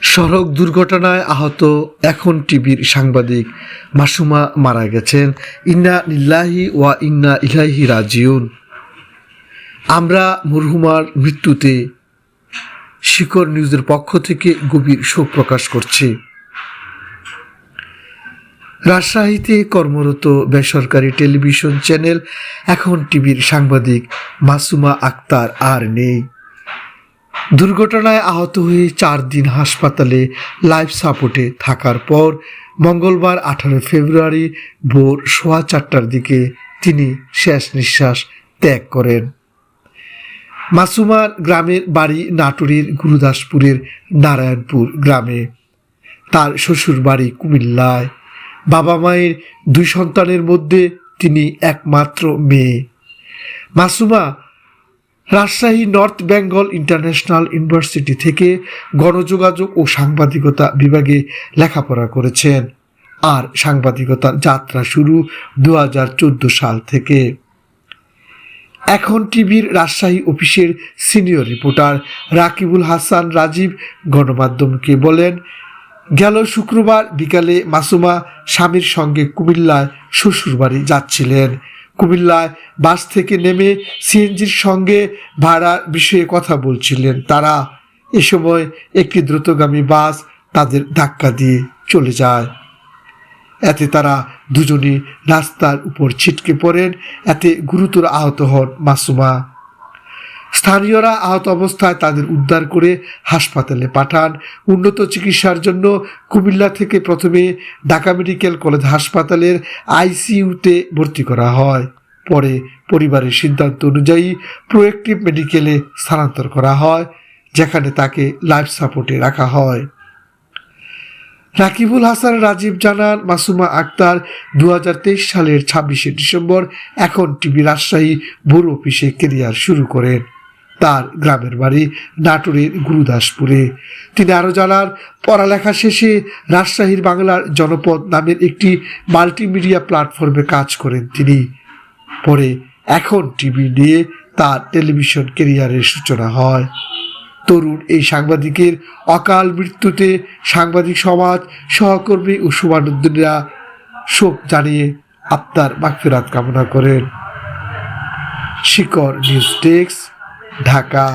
সড়ক দুর্ঘটনায় আহত এখন টিভির সাংবাদিক মাসুমা মারা গেছেন। ইন্না লিল্লাহি ওয়া ইন্না ইলাইহি রাজিউন। আমরা মরহুমার মৃত্যুতে শিকড় নিউজের পক্ষ থেকে গভীর শোক প্রকাশ করছি। রাজশাহীতে কর্মরত বেসরকারি টেলিভিশন চ্যানেল এখন টিভির সাংবাদিক মাসুমা আক্তার আর নেই। দুর্ঘটনায় আহত হয়ে 4 দিন হাসপাতালে লাইফ সাপোর্টে থাকার পর মঙ্গলবার 18 ফেব্রুয়ারি ভোর 4:15টার দিকে তিনি শেষ নিঃশ্বাস ত্যাগ করেন। মাসুমার গ্রামের বাড়ি নাটোরের গুরুদাসপুরের নারায়ণপুর গ্রামে। তার শ্বশুর বাড়ি কুমিল্লায়। বাবা মায়ের 2 সন্তানের মধ্যে তিনি একমাত্র মেয়ে। Masuma Rajshahi north Bengal international university থেকে গণযোগাযোগ ও সাংবাদিকতা বিভাগে লেখাপড়া করেছেন। আর সাংবাদিকতার যাত্রা শুরু 2014 সাল থেকে। এখন টিভির রাজশাহী অফিসের সিনিয়র রিপোর্টার রাকিবুল হাসান রাজীব গণমাধ্যমকে বলেন, গেল শুক্রবার বিকালে মাসুমা স্বামীর সঙ্গে কুমিল্লায় শ্বশুরবাড়ি যাচ্ছিলেন। কুমিল্লায় বাস থেকে নেমে সিএনজির সঙ্গে ভাড়ার বিষয়ে কথা বলছিলেন তারা। এ সময় একটি দ্রুতগামী বাস তাদের ধাক্কা দিয়ে চলে যায়। এতে তারা দুজনই রাস্তার উপর ছিটকে পড়েন। এতে গুরুতর আহত হন মাসুমা। স্থানীয়রা আহত অবস্থায় তাদের উদ্ধার করে হাসপাতালে পাঠান। উন্নত চিকিৎসার জন্য কুমিল্লা থেকে প্রথমে ঢাকা মেডিকেল কলেজ হাসপাতালের আইসিইউতে ভর্তি করা হয়। পরে পরিবারের সিদ্ধান্ত অনুযায়ী প্রোয়েক্টিভ মেডিকেলে স্থানান্তর করা হয়, যেখানে তাকে লাইফ সাপোর্টে রাখা হয়। রাকিবুল হাসান রাজীব জানান, মাসুমা আক্তার 2023 সালের 26শে ডিসেম্বর এখন টিভি রাজশাহী ব্যুরো অফিসে ক্যারিয়ার শুরু করেন। তার গ্রামের বাড়ি নাটোরের গুরুদাসপুরে। তিনি আরও জানান, পড়ালেখা শেষে রাজশাহীর বাংলার জনপদ নামের একটি মাল্টিমিডিয়া প্ল্যাটফর্মে কাজ করেন তিনি। পরে এখন টিভি নিয়ে তার টেলিভিশন ক্যারিয়ারের সূচনা হয়। তরুণ এই সাংবাদিকের অকাল মৃত্যুতে সাংবাদিক সমাজ, সহকর্মী ও শুভানুদ্দিনরা শোক জানিয়ে আত্মার মাগফিরাত কামনা করেন। শিকড় নিউজ ডেস্ক, ঢাকা।